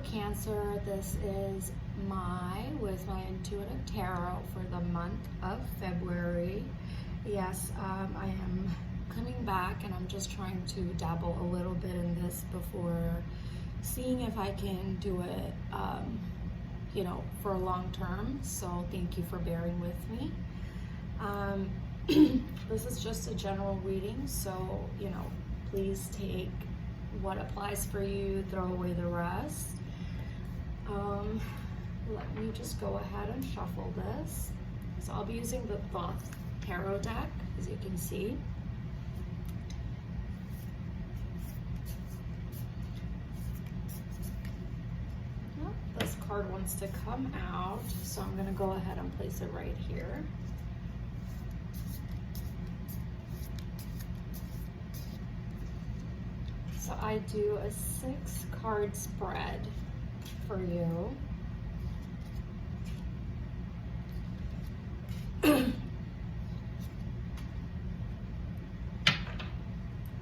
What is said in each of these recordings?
Cancer, this is with my intuitive tarot for the month of February. Yes, I am coming back and I'm just trying to dabble a little bit in this before seeing if I can do it, for a long term. So thank you for bearing with me. This is just a general reading, so, please take what applies for you, throw away the rest. Let me just go ahead and shuffle this. So I'll be using the Thoth Tarot deck, as you can see. This card wants to come out, so I'm going to go ahead and place it right here. So I do a 6-card spread for you.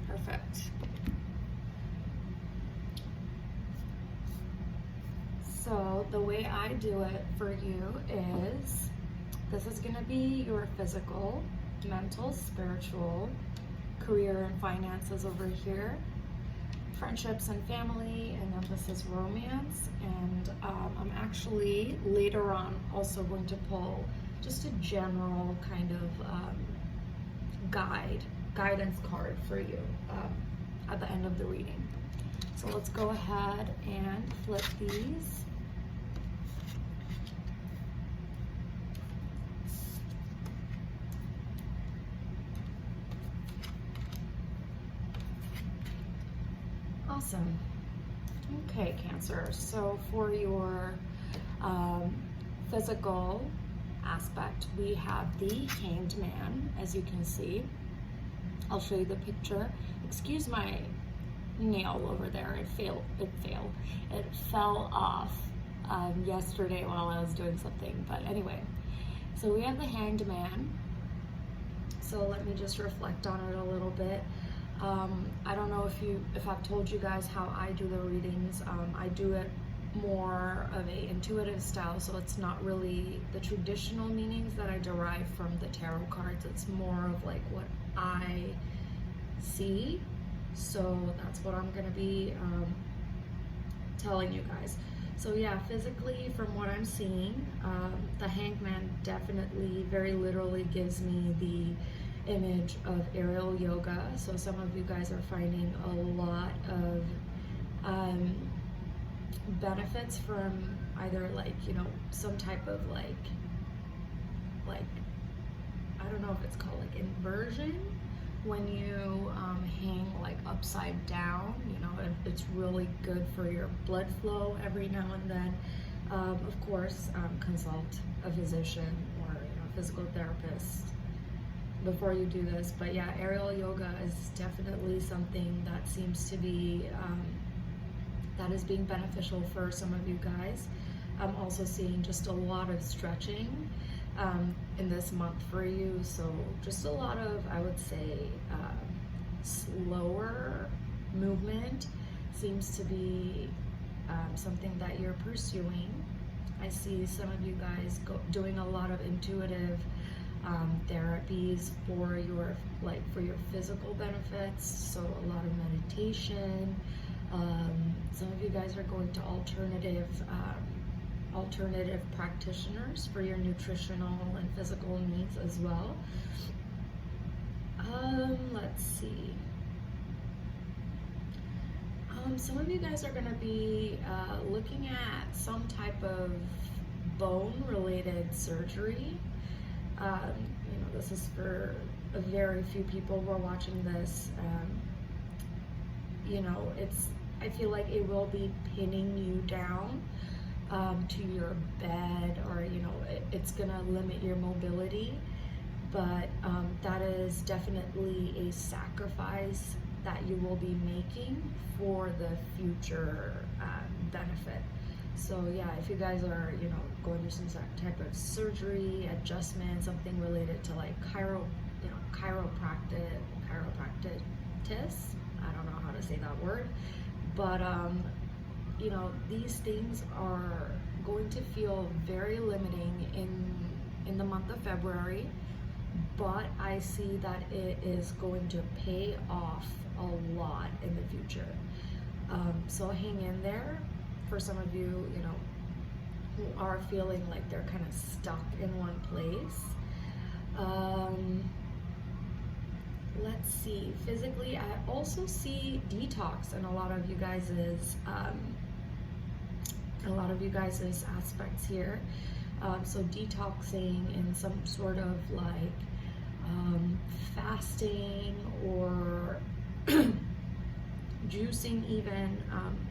Perfect. So the way I do it for you is, this is going to be your physical, mental, spiritual, career and finances over here, friendships and family, and then this is romance. And I'm actually later on also going to pull just a general kind of guidance card for you at the end of the reading. So let's go ahead and flip these. Awesome. Okay, Cancer. So for your physical aspect, we have the Hanged Man, as you can see. I'll show you the picture. Excuse my nail over there. It fell off yesterday while I was doing something. But anyway, so we have the Hanged Man. So let me just reflect on it a little bit. I don't know if I've told you guys how I do the readings. I do it more of a intuitive style, so it's not really the traditional meanings that I derive from the tarot cards. It's more of like what I see. So that's what I'm gonna be telling you guys. So yeah, physically, from what I'm seeing, the Hanged Man definitely, very literally gives me the image of aerial yoga. So some of you guys are finding a lot of benefits from either some type of like I don't know if it's called like inversion, when you hang like upside down. It's really good for your blood flow every now and then. Of course, consult a physician or physical therapist before you do this. But yeah, aerial yoga is definitely something that seems to be that is being beneficial for some of you guys. I'm also seeing just a lot of stretching in this month for you, so just a lot of, I would say, slower movement seems to be something that you're pursuing. I see some of you guys doing a lot of intuitive therapies for your physical benefits, so a lot of meditation. Some of you guys are going to alternative practitioners for your nutritional and physical needs as well. Let's see. Some of you guys are going to be looking at some type of bone-related surgery. This is for a very few people who are watching this. I feel like it will be pinning you down to your bed, or it's gonna limit your mobility. But that is definitely a sacrifice that you will be making for the future benefit. So yeah, if you guys are, going through some type of surgery, adjustment, something related to like chiropractic, I don't know how to say that word, but you know, these things are going to feel very limiting in the month of February, but I see that it is going to pay off a lot in the future. So hang in there. For some of you, you know, who are feeling like they're kind of stuck in one place. Let's see, physically, I also see detox in a lot of you guys's aspects here. So detoxing in some sort of like fasting or juicing even,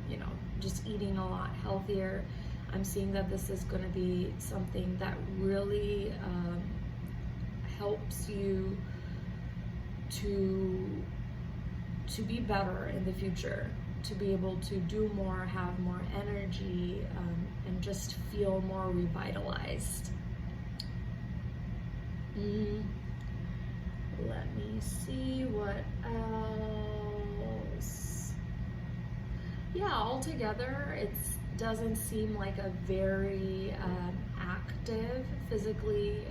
you know, just eating a lot healthier. I'm seeing that this is going to be something that really helps you to be better in the future, to be able to do more, have more energy, and just feel more revitalized. Let me see what else. Yeah, altogether, it doesn't seem like a very active physically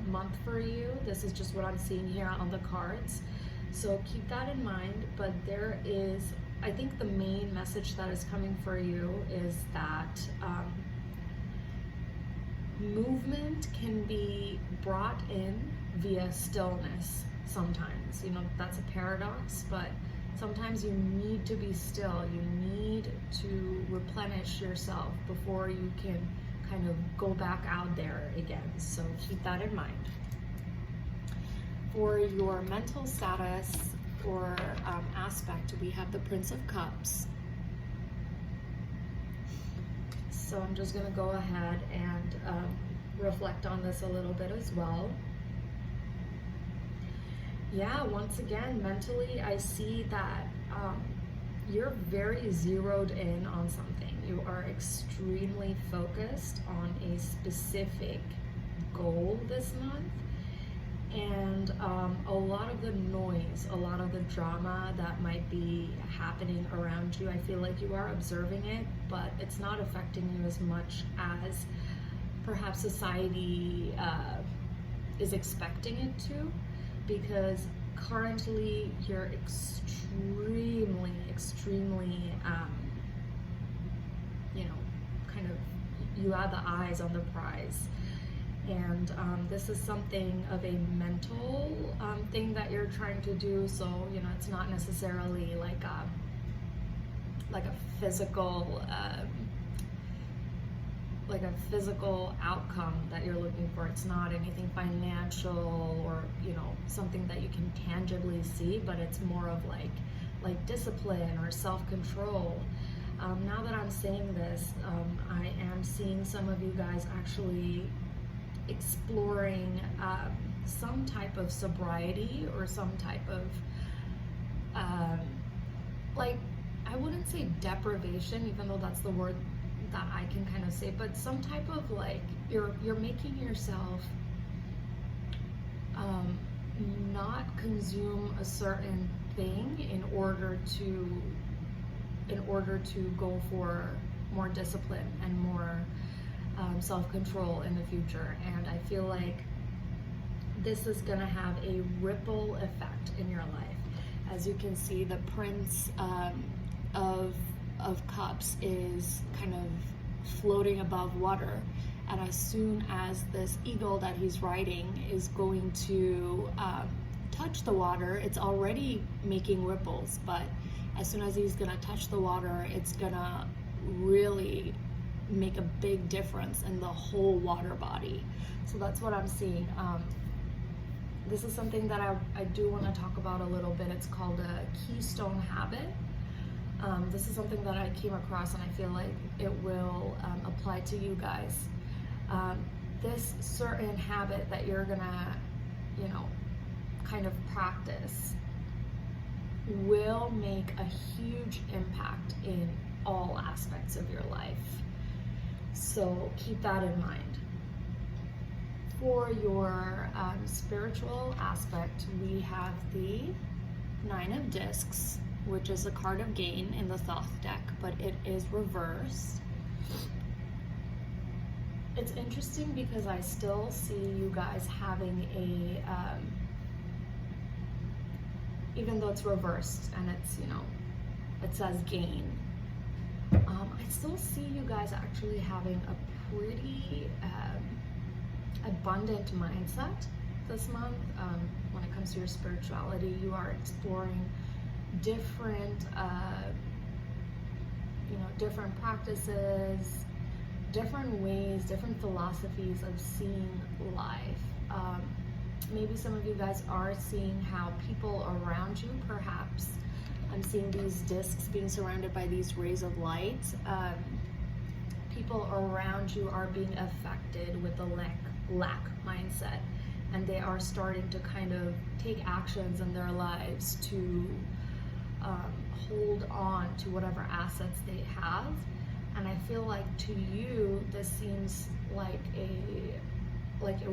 month for you. This is just what I'm seeing here on the cards. So keep that in mind, but there is, I think the main message that is coming for you is that movement can be brought in via stillness sometimes. You know, that's a paradox, but sometimes you need to be still. You need to replenish yourself before you can kind of go back out there again. So keep that in mind. For your mental status or aspect, we have the Prince of Cups. So I'm just going to go ahead and reflect on this a little bit as well. Yeah, once again, mentally, I see that you're very zeroed in on something. You are extremely focused on a specific goal this month. And a lot of the noise, a lot of the drama that might be happening around you, I feel like you are observing it, but it's not affecting you as much as perhaps society is expecting it to, because currently you're extremely, you know, kind of, you have the eyes on the prize. And this is something of a mental thing that you're trying to do. So, you know, it's not necessarily like a physical outcome that you're looking for. It's not anything financial or, you know, something that you can tangibly see, but it's more of like discipline or self-control. Now that I'm saying this, I am seeing some of you guys actually exploring some type of sobriety or some type of like, I wouldn't say deprivation, even though that's the word that I can kind of say, but some type of like, you're making yourself not consume a certain thing in order to go for more discipline and more self-control in the future. And I feel like this is going to have a ripple effect in your life. As you can see, the Prince of Cups is kind of floating above water, and as soon as this eagle that he's riding is going to touch the water, it's already making ripples, but as soon as he's going to touch the water, it's going to really make a big difference in the whole water body. So that's what I'm seeing. This is something that I do want to talk about a little bit. It's called a keystone habit. This is something that I came across, and I feel like it will apply to you guys. This certain habit that you're gonna, you know, kind of practice will make a huge impact in all aspects of your life. So keep that in mind. For your spiritual aspect, we have the Nine of Discs. which is a card of gain in the Thoth deck, but it is reversed. It's interesting because I still see you guys having a, even though it's reversed and it's, you know, it says gain, I still see you guys actually having a pretty abundant mindset this month. When it comes to your spirituality, you are exploring different, you know, different practices, different ways, different philosophies of seeing life. Maybe some of you guys are seeing how people around you, perhaps, I'm seeing these discs being surrounded by these rays of light. People around you are being affected with the lack mindset, and they are starting to kind of take actions in their lives to hold on to whatever assets they have. And I feel like to you, this seems like a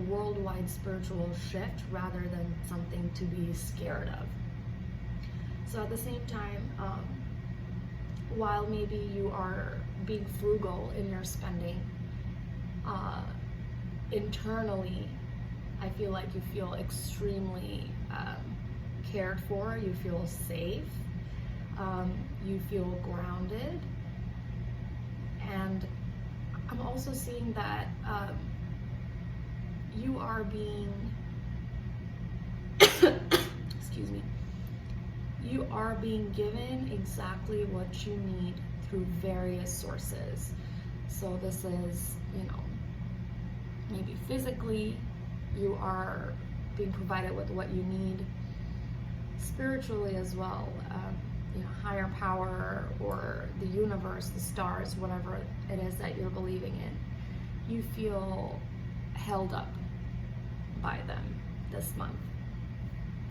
worldwide spiritual shift rather than something to be scared of. So at the same time, while maybe you are being frugal in your spending, internally, I feel like you feel extremely cared for, you feel safe, you feel grounded. And I'm also seeing that you are being, excuse me, you are being given exactly what you need through various sources. So this is, you know, maybe physically, you are being provided with what you need. Spiritually as well, you know, higher power or the universe, the stars, whatever it is that you're believing in, you feel held up by them this month.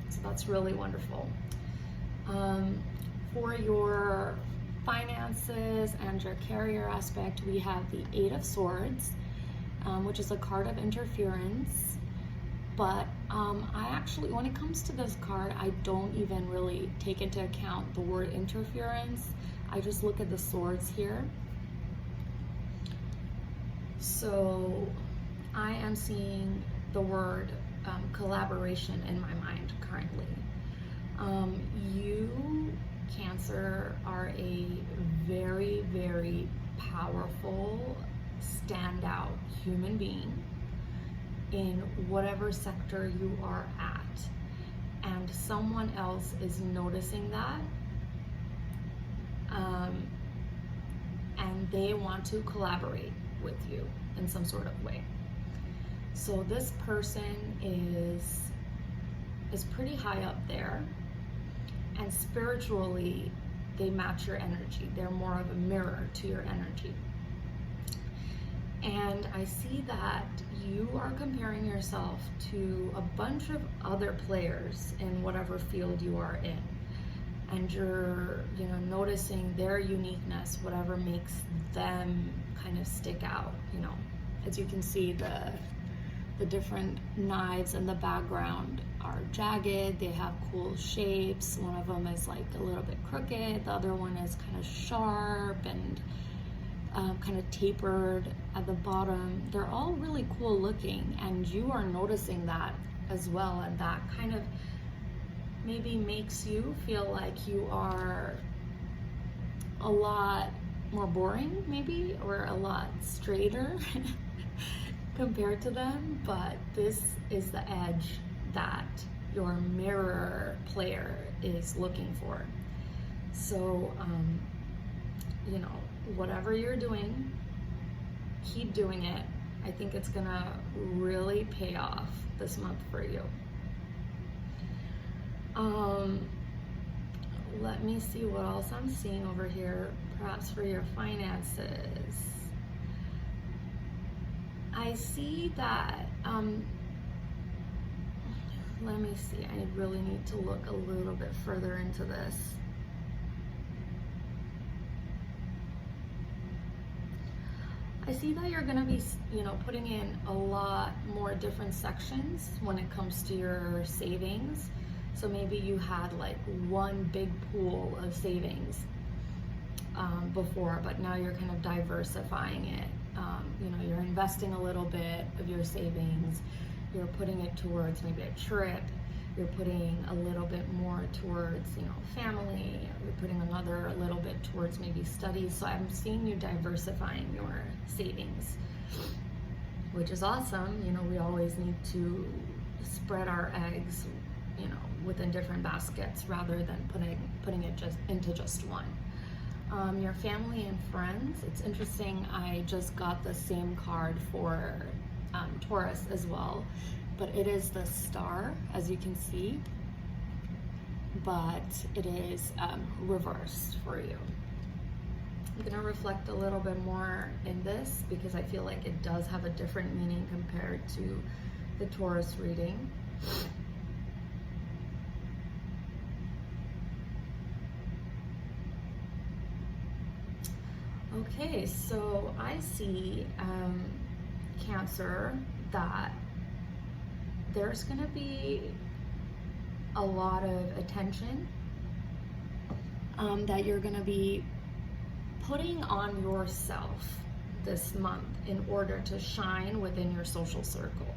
So that's really wonderful. For your finances and your career aspect, we have the Eight of Swords, which is a card of interference. But I actually, when it comes to this card, I don't even really take into account the word interference. I just look at the swords here. So I am seeing the word collaboration in my mind currently. You, Cancer, are a very, very powerful, standout human being in whatever sector you are at, and someone else is noticing that, and they want to collaborate with you in some sort of way. So this person is pretty high up there, and spiritually they match your energy. They're more of a mirror to your energy. And I see that you are comparing yourself to a bunch of other players in whatever field you are in. And you're, you know, noticing their uniqueness, whatever makes them kind of stick out, you know. As you can see, the different knives in the background are jagged, they have cool shapes. One of them is like a little bit crooked, the other one is kind of sharp and kind of tapered at the bottom. They're all really cool looking, and you are noticing that as well, and that kind of maybe makes you feel like you are a lot more boring maybe, or a lot straighter compared to them. But this is the edge that your mirror player is looking for. So you know, whatever you're doing, keep doing it. I think it's gonna really pay off this month for you. Let me see what else I'm seeing over here, perhaps for your finances. I see that, let me see, I really need to look a little bit further into this. I see that you're gonna be, you know, putting in a lot more different sections when it comes to your savings. So maybe you had like one big pool of savings before, but now you're kind of diversifying it. You know, you're investing a little bit of your savings, you're putting it towards maybe a trip, you're putting a little bit more towards, you know, family, you're putting another little bit towards maybe studies. So I'm seeing you diversifying your savings, which is awesome. You know, we always need to spread our eggs, you know, within different baskets rather than putting it just into just one. Your family and friends, it's interesting, I just got the same card for Taurus as well, but it is the star, as you can see, but it is reversed for you. I'm going to reflect a little bit more in this because I feel like it does have a different meaning compared to the Taurus reading. Okay, so I see Cancer, that there's going to be a lot of attention that you're going to be putting on yourself this month in order to shine within your social circle.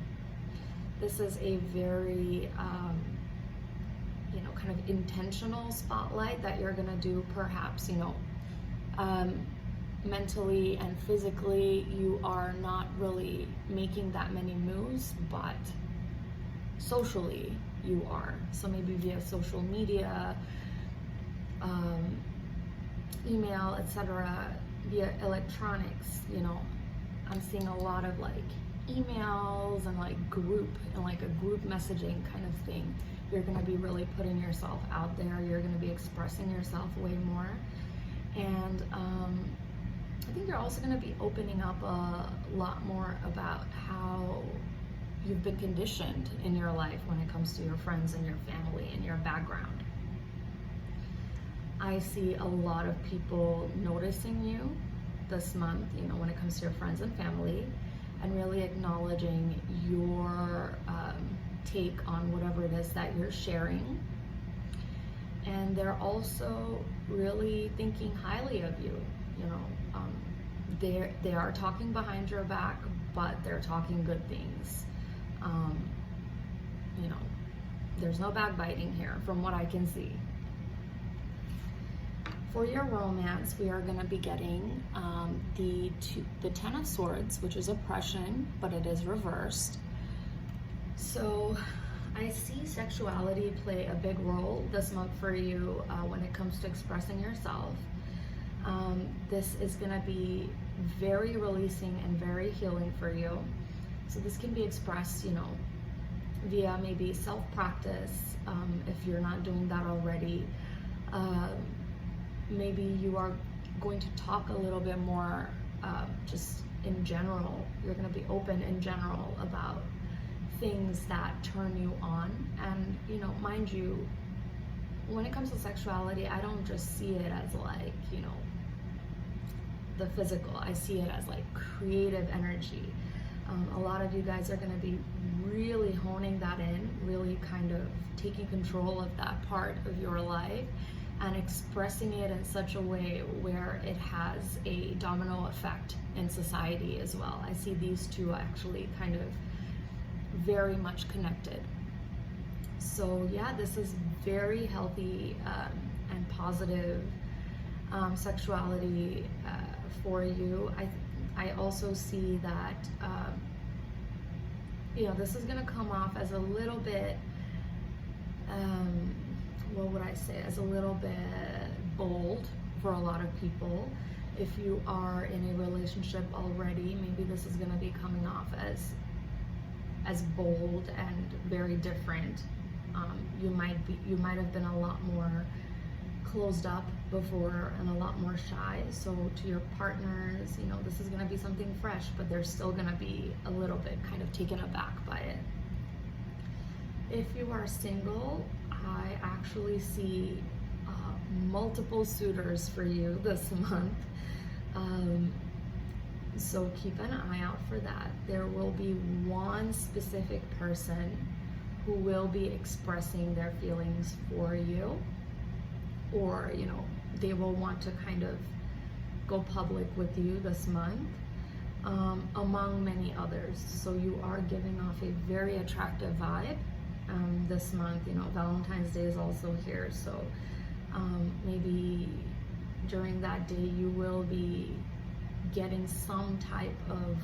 This is a very you know, kind of intentional spotlight that you're going to do, perhaps, you know, mentally and physically you are not really making that many moves, but socially you are. So maybe via social media, email, etc., via electronics, you know, I'm seeing a lot of like emails and like group and like a group messaging kind of thing. You're going to be really putting yourself out there. You're going to be expressing yourself way more. And I think you're also going to be opening up a lot more about how you've been conditioned in your life when it comes to your friends and your family and your background. I see a lot of people noticing you this month, you know, when it comes to your friends and family, and really acknowledging your take on whatever it is that you're sharing. And they're also really thinking highly of you, you know. They are talking behind your back, but they're talking good things. You know, there's no backbiting here from what I can see. For your romance, we are going to be getting the Ten of Swords, which is oppression, but it is reversed. So I see sexuality play a big role this month for you when it comes to expressing yourself. This is going to be very releasing and very healing for you. So this can be expressed, you know, via maybe self-practice, if you're not doing that already. Maybe you are going to talk a little bit more just in general. You're going to be open in general about things that turn you on. And, you know, mind you, when it comes to sexuality, I don't just see it as like, you know, the physical. I see it as like creative energy. A lot of you guys are going to be really honing that in, really kind of taking control of that part of your life and expressing it in such a way where it has a domino effect in society as well. I see these two actually kind of very much connected. So yeah, this is very healthy and positive sexuality for you. I also see that you know, this is going to come off as a little bit what would I say, as a little bit bold for a lot of people. If you are in a relationship already, maybe this is going to be coming off as bold and very different. You might have been a lot more closed up before and a lot more shy. So to your partners, you know, this is going to be something fresh, but they're still going to be a little bit kind of taken aback by it. If you are single, I actually see multiple suitors for you this month. So keep an eye out for that. There will be one specific person who will be expressing their feelings for you, or you know, they will want to kind of go public with you this month, among many others. So you are giving off a very attractive vibe this month. You know, Valentine's Day is also here, so maybe during that day you will be getting some type of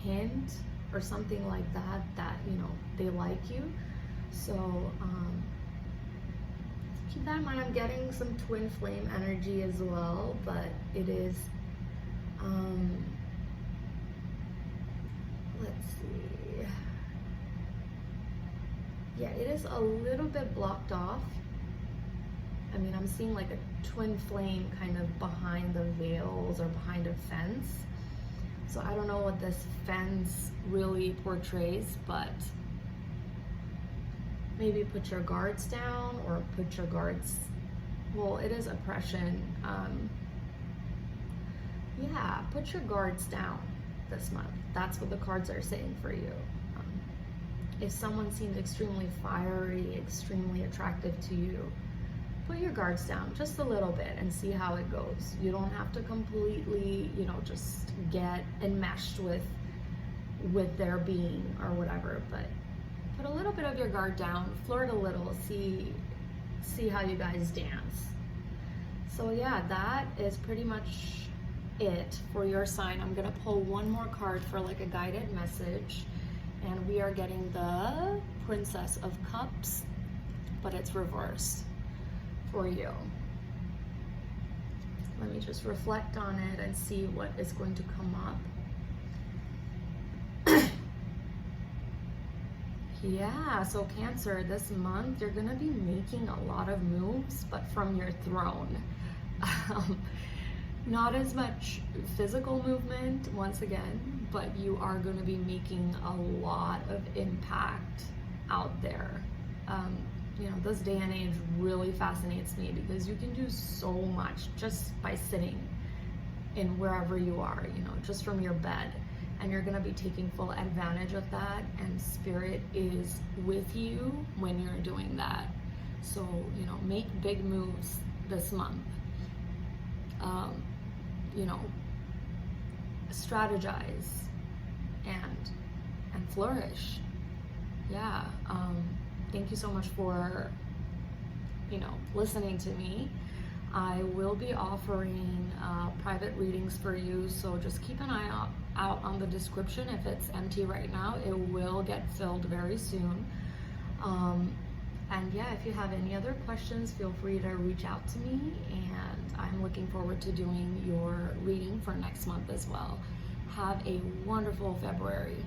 hint or something like that, that you know, they like you. So keep that in mind. I'm getting some twin flame energy as well, but it is let's see, yeah, it is a little bit blocked off. I mean, I'm seeing like a twin flame kind of behind the veils or behind a fence. So I don't know what this fence really portrays, but maybe put your guards down, or put your guards, well, it is oppression. Yeah, put your guards down this month. That's what the cards are saying for you. If someone seems extremely fiery, extremely attractive to you, put your guards down just a little bit and see how it goes. You don't have to completely, you know, just get enmeshed with their being or whatever, but put a little bit of your guard down, flirt a little, see how you guys dance. So yeah, that is pretty much it for your sign. I'm gonna pull one more card for like a guided message, and we are getting the Princess of Cups, but it's reversed for you. Let me just reflect on it and see what is going to come up. Yeah, so Cancer, this month you're gonna be making a lot of moves, but from your throne. Not as much physical movement, once again, but you are gonna be making a lot of impact out there. You know, this day and age really fascinates me because you can do so much just by sitting in wherever you are, you know, just from your bed. And you're gonna be taking full advantage of that, and Spirit is with you when you're doing that. So, you know, make big moves this month. You know, strategize and flourish. Yeah. Thank you so much for, you know, listening to me. I will be offering private readings for you, so just keep an eye out on the description. If it's empty right now, it will get filled very soon. And yeah, if you have any other questions, feel free to reach out to me, and I'm looking forward to doing your reading for next month as well. Have a wonderful February.